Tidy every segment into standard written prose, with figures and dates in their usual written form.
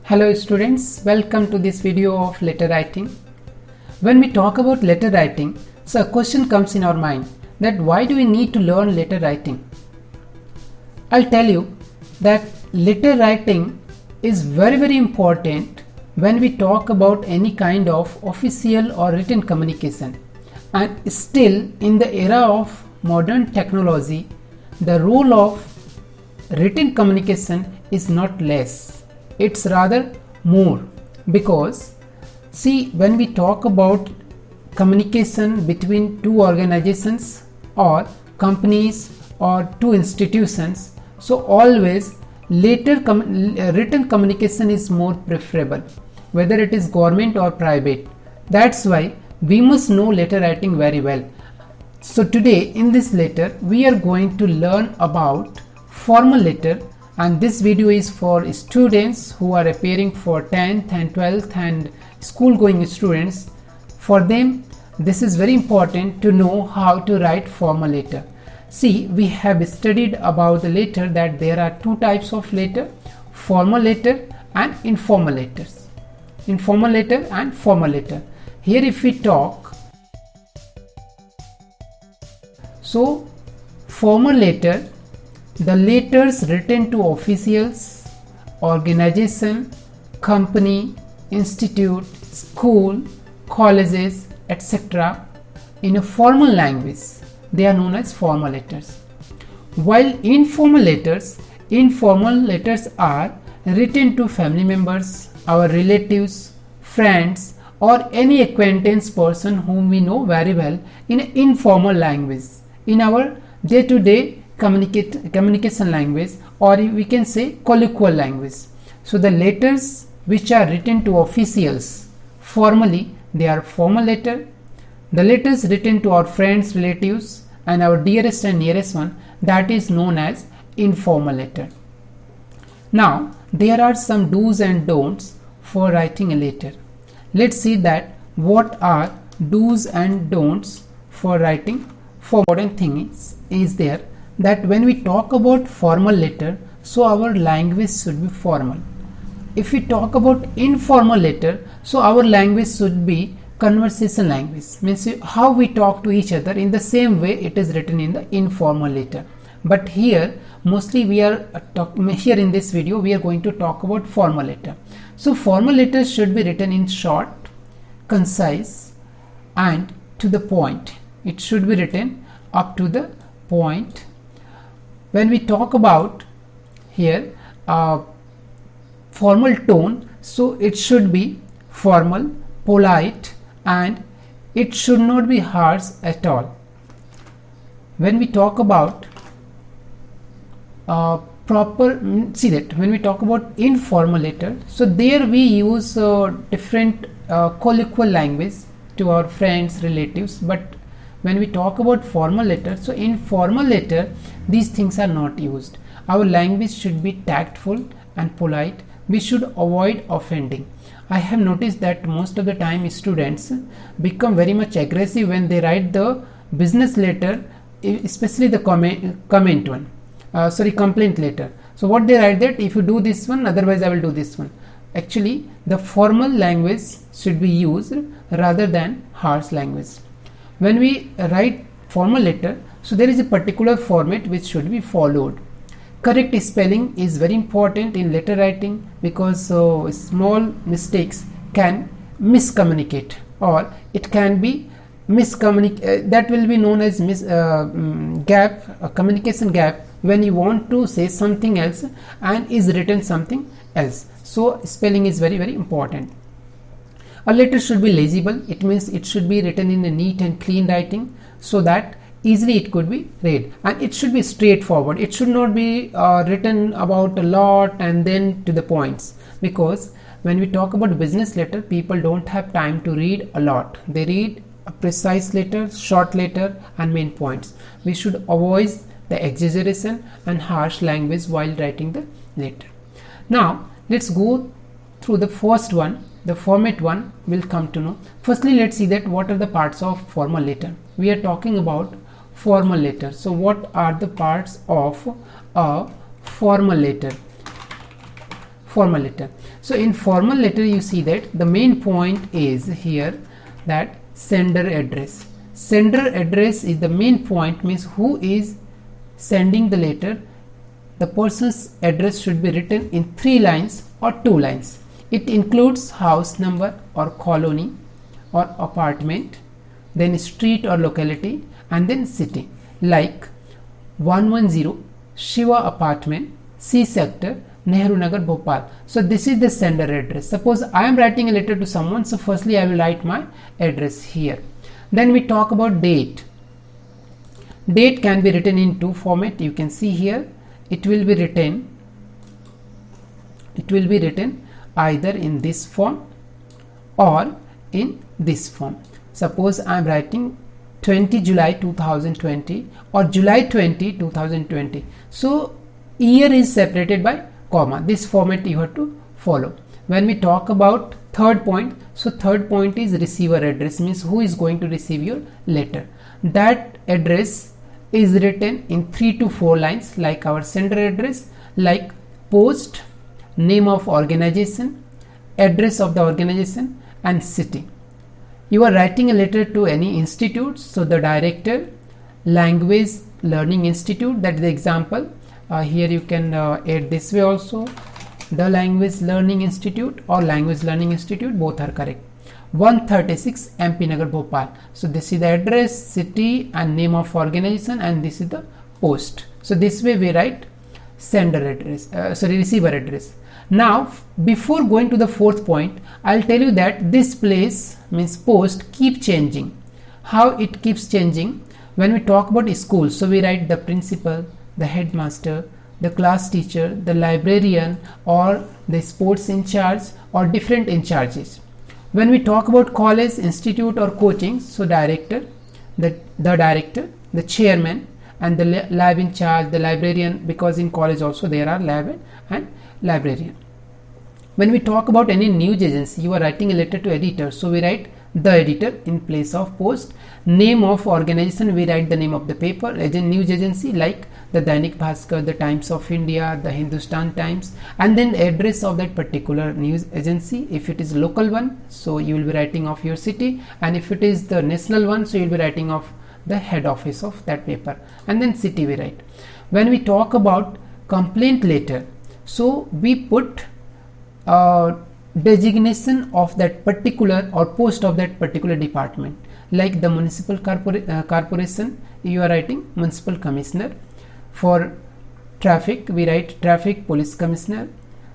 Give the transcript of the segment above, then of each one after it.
Hello students, welcome to this video of letter writing. When we talk about letter writing, so a question comes in our mind that why do we need to learn letter writing? I'll tell you that letter writing is very important when we talk about any kind of official or written communication. And still in the era of modern technology, the role of written communication is not less. It's rather more, because see, when we talk about communication between two organizations or companies or two institutions, so always written communication is more preferable, whether it is government or private. That's why we must know letter writing very well. So today in this letter we are going to learn about formal letter, and this video is for students who are appearing for 10th and 12th and school going students. For them this is very important to know how to write formal letter. See, we have studied about the letter that there are two types of letter: formal letter and informal letters. Informal letter and formal letter. Here if we talk, so formal letter, the letters written to officials, organization, company, institute, school, colleges, etc. in a formal language, they are known as formal letters. While informal letters are written to family members, our relatives, friends, or any acquaintance person whom we know very well in an informal language, in our day-to-day communication language, or we can say colloquial language. So the letters which are written to officials formally, they are formal letter. The letters written to our friends, relatives, and our dearest and nearest one, that is known as informal letter. Now there are some do's and don'ts for writing a letter. Let's see that what are do's and don'ts for writing. For important thing is there that when we talk about formal letter, so our language should be formal. If we talk about informal letter, so our language should be conversation language, means how we talk to each other. In the same way it is written in the informal letter. But here mostly we are here in this video we are going to talk about formal letter. So formal letters should be written in short, concise, and to the point. It should be written up to the point. When we talk about here formal tone, so it should be formal, polite, and it should not be harsh at all. When we talk about see that when we talk about informal letter, so there we use different colloquial language to our friends, relatives. But when we talk about formal letter, so in formal letter these things are not used. Our language should be tactful and polite. We should avoid offending. I have noticed that most of the time students become very much aggressive when they write the business letter, especially the complaint letter. So what they write that if you do this one, otherwise I will do this one. Actually the formal language should be used rather than harsh language. When we write formal letter, so there is a particular format which should be followed. Correct spelling is very important in letter writing, because small mistakes can miscommunicate, or it can be that will be known as communication gap, when you want to say something else and is written something else. So spelling is very important. A letter should be legible. It means it should be written in a neat and clean writing, so that easily it could be read, and it should be straightforward. It should not be written about a lot and then to the points, because when we talk about business letter, people don't have time to read a lot. They read a precise letter, short letter, and main points. We should avoid the exaggeration and harsh language while writing the letter. Now let's go through the first one. The format one will come to know. Firstly, let's see that what are the parts of formal letter. We are talking about formal letter. So what are the parts of a formal letter? formal letter. So in formal letter you see that the main point is here that sender address. Sender address is the main point, means who is sending the letter. The person's address should be written in 3 lines or 2 lines. It includes house number or colony or apartment, then street or locality, and then city, like 110 Shiva apartment, C sector, Nehru Nagar, Bhopal. So this is the sender address. Suppose I am writing a letter to someone, so firstly I will write my address here. Then we talk about date. Date can be written in 2 format. You can see here it will be written either in this form or in this form. Suppose I am writing 20 July 2020 or July 20 2020. So year is separated by comma. This format you have to follow. When we talk about third point, so third point is receiver address, means who is going to receive your letter. That address is written in 3 to 4 lines, like our sender address, like post, name of organization, address of the organization, and city. You are writing a letter to any institute, so the director, language learning institute, that is the example. Here you can add this way also, the language learning institute or language learning institute, both are correct. 136 MP Nagar, Bhopal. So this is the address, city, and name of organization, and this is the post. So this way we write sender address, receiver address. Now before going to the fourth point, I'll tell you that this place, means post, keep changing. How it keeps changing? When we talk about school, so we write the principal, the headmaster, the class teacher, the librarian, or the sports in charge, or different in charges. When we talk about college, institute, or coaching, so director, the director, the chairman, and the lab in charge, the librarian, because in college also there are lab and librarian. When we talk about any news agency, you are writing a letter to editor, so we write the editor in place of post. Name of organization, we write the name of the paper, news agency, like the Dainik Bhaskar, the Times of India, the Hindustan Times, and then address of that particular news agency. If it is local one, so you will be writing of your city, and if it is the national one, so you will be writing of the head office of that paper, and then city we write. When we talk about complaint letter, so we put designation of that particular or post of that particular department, like the municipal corporation, you are writing municipal commissioner. For traffic, we write traffic police commissioner,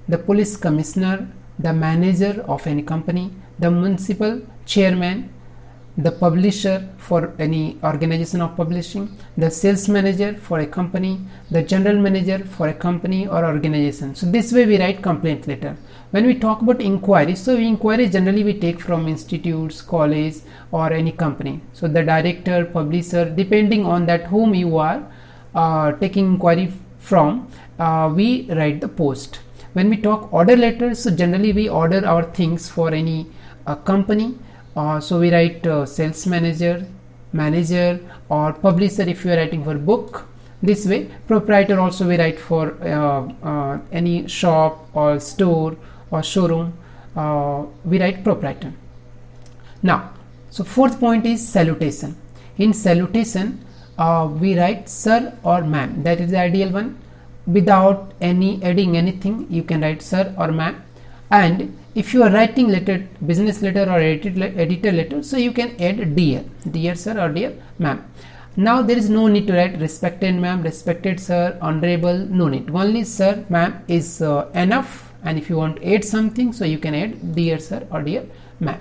the police commissioner, the manager of any company, the municipal chairman, the publisher for any organization of publishing, the sales manager for a company, the general manager for a company or organization. So this way we write complaint letter. When we talk about inquiry, so inquiry generally we take from institutes, college, or any company. So the director, publisher, depending on that whom you are taking inquiry from, we write the post. When we talk order letters, so generally we order our things for any company. So we write sales manager, manager, or publisher if you are writing for book. This way, proprietor also we write for any shop or store or showroom, we write proprietor. Now, so fourth point is salutation. In salutation, we write sir or ma'am. That is the ideal one. Without any adding anything, you can write sir or ma'am. And if you are writing letter, business letter or editor letter, so you can add dear sir or dear ma'am. Now there is no need to write respected ma'am, respected sir, honorable, no need. Only sir, ma'am is enough. And if you want to add something, so you can add dear sir or dear ma'am.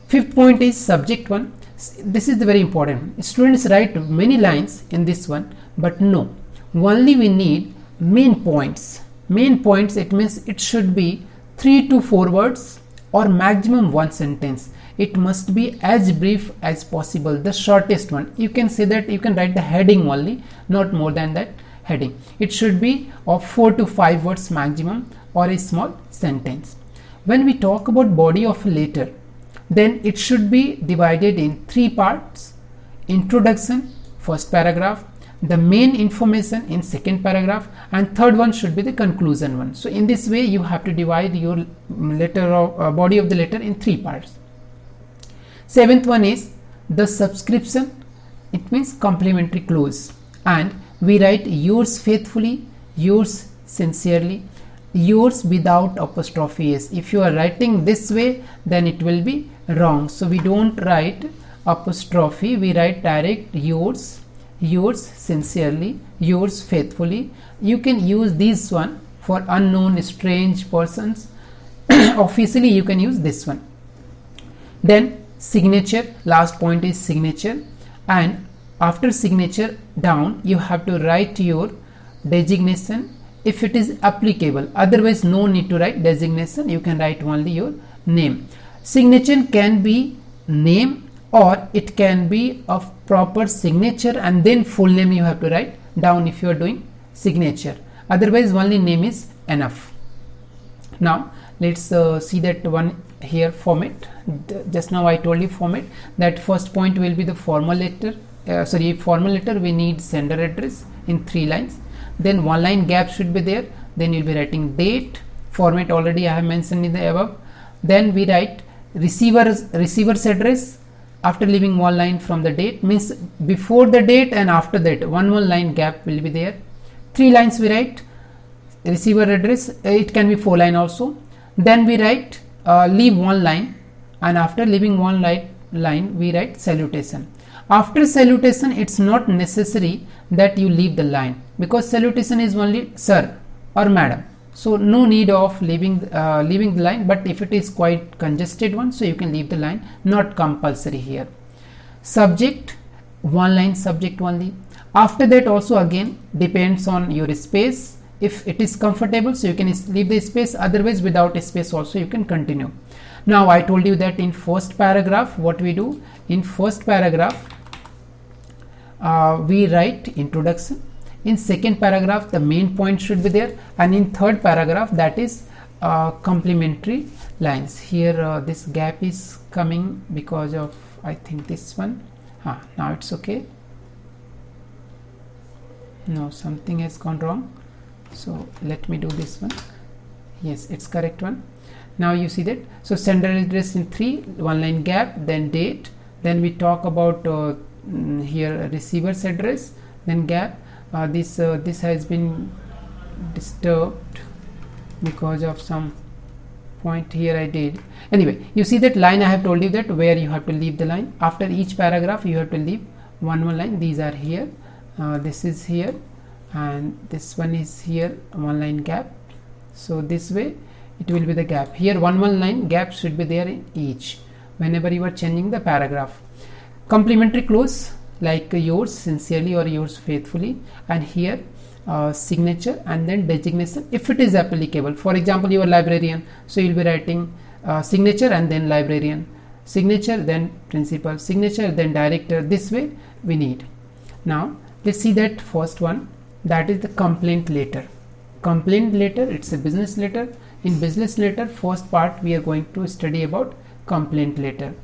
Fifth point is subject one. This is the very important. Students write many lines in this one, but no, only we need main points. Main points, it means it should be 3 to 4 words or maximum 1 sentence. It must be as brief as possible, the shortest one. You can say that you can write the heading only, not more than that heading. It should be of 4 to 5 words maximum or a small sentence. When we talk about body of a letter, then it should be divided in 3 parts: introduction, first paragraph, the main information in second paragraph, and third one should be the conclusion one. So in this way you have to divide your letter of body of the letter in three parts. Seventh one is the subscription. It means complimentary clause, and we write yours faithfully, yours sincerely, yours without apostrophe s. If you are writing this way, then it will be wrong. So we don't write apostrophe, we write direct yours, yours sincerely, yours faithfully. You can use this one for unknown strange persons. Officially you can use this one. Then signature, last point is signature, and after signature down you have to write your designation if it is applicable. Otherwise no need to write designation, you can write only your name. Signature can be name, or it can be a proper signature and then full name you have to write down if you are doing signature. Otherwise only name is enough. Now let's see that one here format. Just now I told you format. That first point will be the formal letter. Formal letter we need sender address in 3 lines. Then 1 line gap should be there. Then you'll be writing date. Format already I have mentioned in the above. Then we write receiver's address after leaving 1 line from the date, means before the date and after that 1 line gap will be there. 3 lines we write receiver address. It can be 4 line also. Then we write leave 1 line, and after leaving 1 line we write salutation. After salutation it's not necessary that you leave the line, because salutation is only sir or madam, so no need of leaving the line. But if it is quite congested one, so you can leave the line, not compulsory here. Subject, 1 line subject only. After that also again depends on your space. If it is comfortable, so you can leave the space, otherwise without a space also you can continue. Now I told you that in first paragraph what we do, in first paragraph we write introduction. In second paragraph the main point should be there, and in third paragraph that is complementary lines. Here this gap is coming because of I think this one. Now it's okay. No, something has gone wrong, so let me do this one. Yes, it's correct one. Now you see that. So sender address in 3, 1 line gap, then date, then we talk about here receiver's address, then gap. This has been disturbed because of some point here I did. Anyway, you see that line I have told you that where you have to leave the line. After each paragraph you have to leave 1 line. These are here, this is here, and this one is here, 1 line gap. So this way it will be the gap. Here 1 line gap should be there in each whenever you are changing the paragraph. Complementary clause like yours sincerely or yours faithfully, and here signature and then designation if it is applicable. For example, you are librarian, so you will be writing signature and then librarian, signature then principal, signature then director. This way we need. Now let's see that first one, that is the complaint letter. Complaint letter, it's a business letter. In business letter first part we are going to study about complaint letter.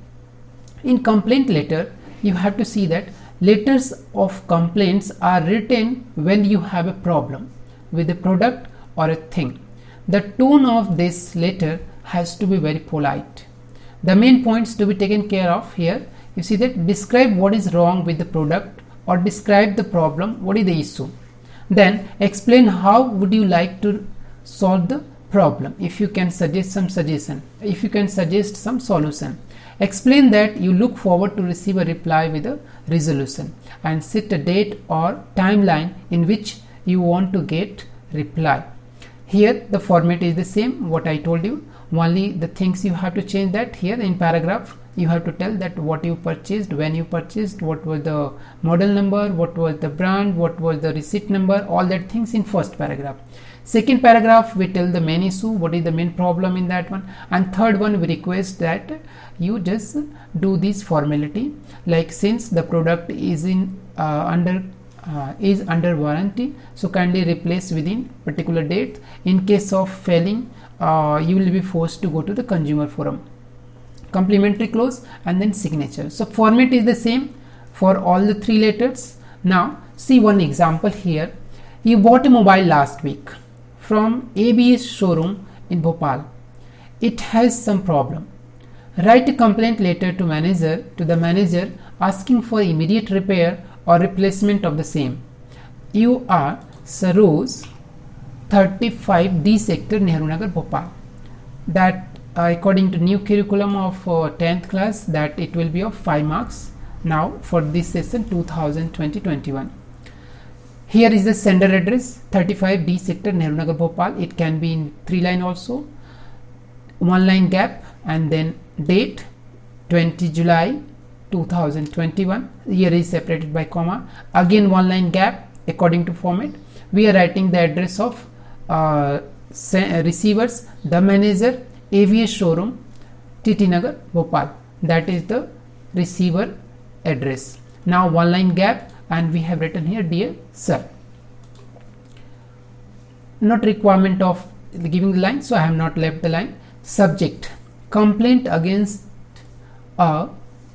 In complaint letter you have to see that letters of complaints are written when you have a problem with a product or a thing. The tone of this letter has to be very polite. The main points to be taken care of here, you see that describe what is wrong with the product or describe the problem, what is the issue. Then explain how would you like to solve the problem. If you can suggest some suggestion, if you can suggest some solution. Explain that you look forward to receive a reply with a resolution, and set a date or timeline in which you want to get reply. Here the format is the same what I told you, only the things you have to change that here in paragraph you have to tell that what you purchased, when you purchased, what was the model number, what was the brand, what was the receipt number, all that things in first paragraph. Second paragraph we tell the main issue, what is the main problem in that one, and third one we request that you just do this formality, like since the product is in under warranty, so kindly replace within particular date. In case of failing you will be forced to go to the consumer forum. Complementary clause and then signature. So format is the same for all the 3 letters. Now see one example here. You bought a mobile last week from AB's showroom in Bhopal. It has some problem. Write a complaint letter to the manager asking for immediate repair or replacement of the same. You are Saroj, 35D sector, Nehru Nagar, Bhopal. That according to new curriculum of 10th class, that it will be of 5 marks now for this session 2020-21. Here is the sender address, 35D sector, Nehru Nagar, Bhopal. It can be in 3 line also, 1 line gap, and then date 20 July 2021. Here is separated by comma, again 1 line gap. According to format, we are writing the address of receivers, the manager, AVS showroom, TT Nagar, Bhopal. That is the receiver address. Now 1 line gap, and we have written here, dear sir. Not requirement of giving the line, so I have not left the line. Subject, complaint against a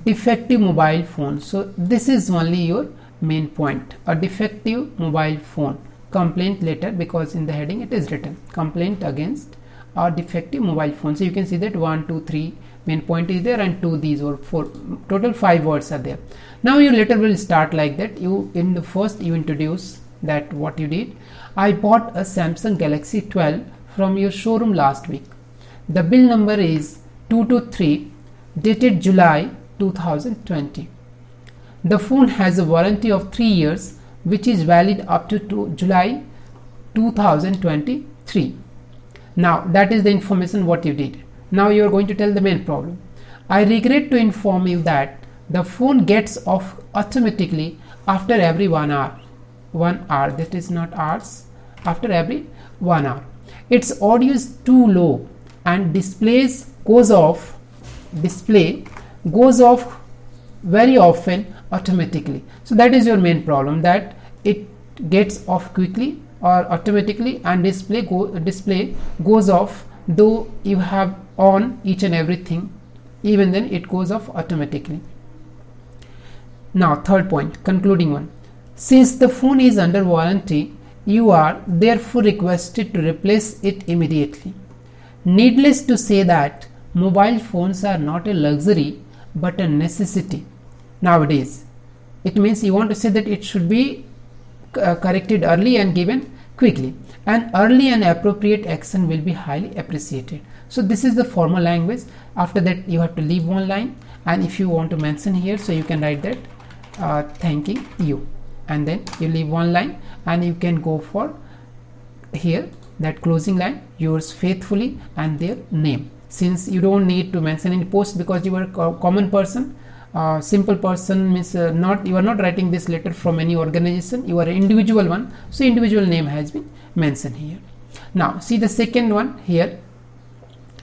defective mobile phone. So this is only your main point, a defective mobile phone. Complaint letter, because in the heading it is written complaint against a defective mobile phone. So you can see that 1, 2, 3 main point is there, and 2 these or 4, total 5 words are there. Now your letter will start like that. You in the first you introduce that what you did. I bought a Samsung Galaxy 12 from your showroom last week. The bill number is 223, dated July 2020. The phone has a warranty of 3 years, which is valid up to July 2023. Now that is the information what you did. Now you are going to tell the main problem. I regret to inform you that the phone gets off automatically after every 1 hour. 1 hour, that is not hours, after every 1 hour. Its audio is too low and display goes off very often automatically. So that is your main problem, that it gets off quickly or automatically, and display goes off though you have on each and everything, even then it goes off automatically. Now third point, concluding one. Since the phone is under warranty, you are therefore requested to replace it immediately. Needless to say that mobile phones are not a luxury but a necessity nowadays. It means you want to say that it should be corrected early and given quickly, and early and appropriate action will be highly appreciated. So this is the formal language. After that you have to leave 1 line, and if you want to mention here, so you can write that thanking you, and then you leave 1 line, and you can go for here that closing line, yours faithfully, and their name. Since you don't need to mention any post because you are a common person, simple person, means you are not writing this letter from any organization, you are an individual one, so individual name has been mentioned here. Now see the second one here.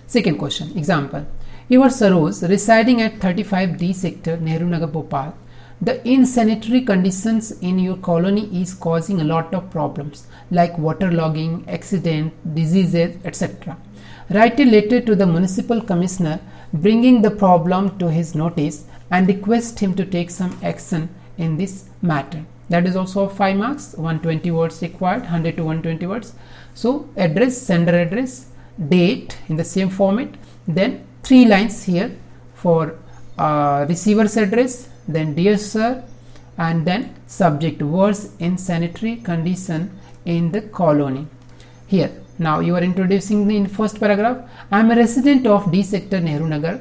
Second question, example. You are Saroj, residing at 35D sector, Nehru Nagar, Bhopal. The insanitary conditions in your colony is causing a lot of problems like waterlogging, accident, diseases, etc. Write a letter to the municipal commissioner bringing the problem to his notice and request him to take some action in this matter. That is also 5 marks, 120 words required, 100 to 120 words. So address, sender address, date in the same format, then 3 lines here for receiver's address, then dear sir, and then subject, words in sanitary condition in the colony. Here now you are introducing in first paragraph. I am a resident of D sector, Nehru Nagar.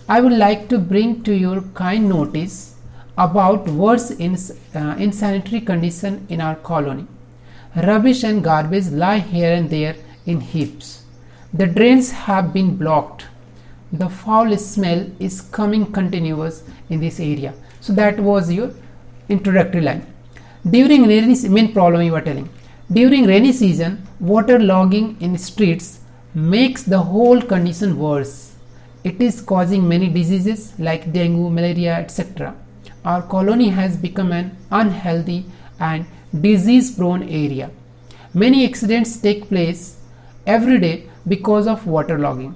I would like to bring to your kind notice about words in sanitary condition in our colony. Rubbish and garbage lie here and there in heaps. The drains have been blocked. The foul smell is coming continuous in this area. So that was your introductory line. During rainy, main problem you are telling. During rainy season, water logging in streets makes the whole condition worse. It is causing many diseases like dengue, malaria, etc. Our colony has become an unhealthy and disease-prone area. Many accidents take place every day because of water logging.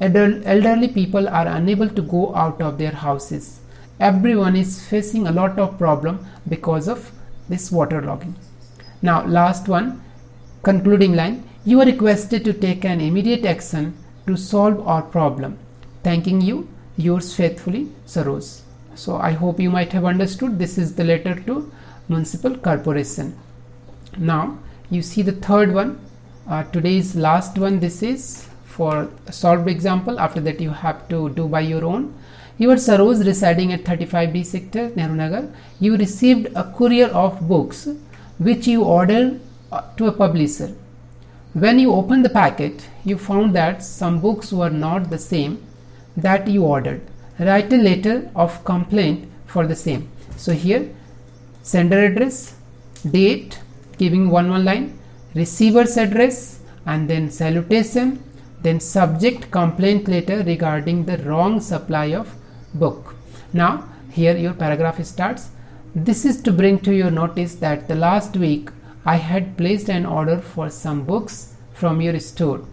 Elderly people are unable to go out of their houses. Everyone is facing a lot of problem because of this waterlogging. Now last one, concluding line. You are requested to take an immediate action to solve our problem. Thanking you, yours faithfully, Saroj. So I hope you might have understood. This is the letter to municipal corporation. Now you see the third one, today's last one. This is for a solved example. After that you have to do by your own. You are Saroj residing at 35D sector, Nehru Nagar. You received a courier of books which you ordered to a publisher. When you opened the packet, you found that some books were not the same that you ordered. Write a letter of complaint for the same. So here, sender address, date, giving one line, receiver's address, and then salutation, then subject complaint letter regarding the wrong supply of book. Now here your paragraph starts. This is to bring to your notice that the last week I had placed an order for some books from your store.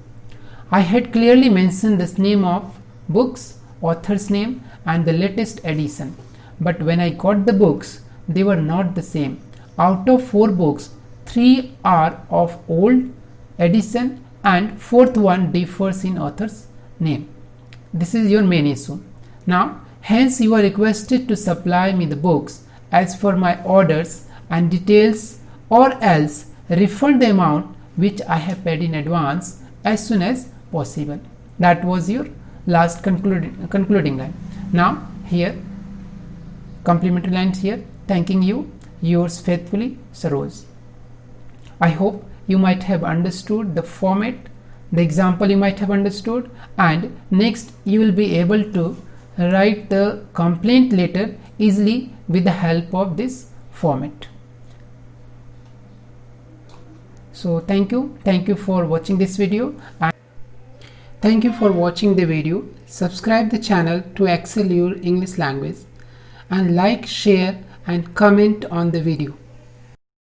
I had clearly mentioned the name of books, author's name, and the latest edition, but when I got the books, they were not the same. Out of 4 books, 3 are of old edition and 4th one differs in author's name. This is your main issue. Now hence you are requested to supply me the books as for my orders and details, or else refund the amount which I have paid in advance as soon as possible. That was your last concluding line. Now here complimentary lines here. Thanking you, yours faithfully, Saroj. I hope you might have understood the format, the example you might have understood, and next you will be able to write the complaint letter easily with the help of this format. So thank you for watching this video, and thank you for watching the video. Subscribe the channel to excel your English language, and like, share and comment on the video.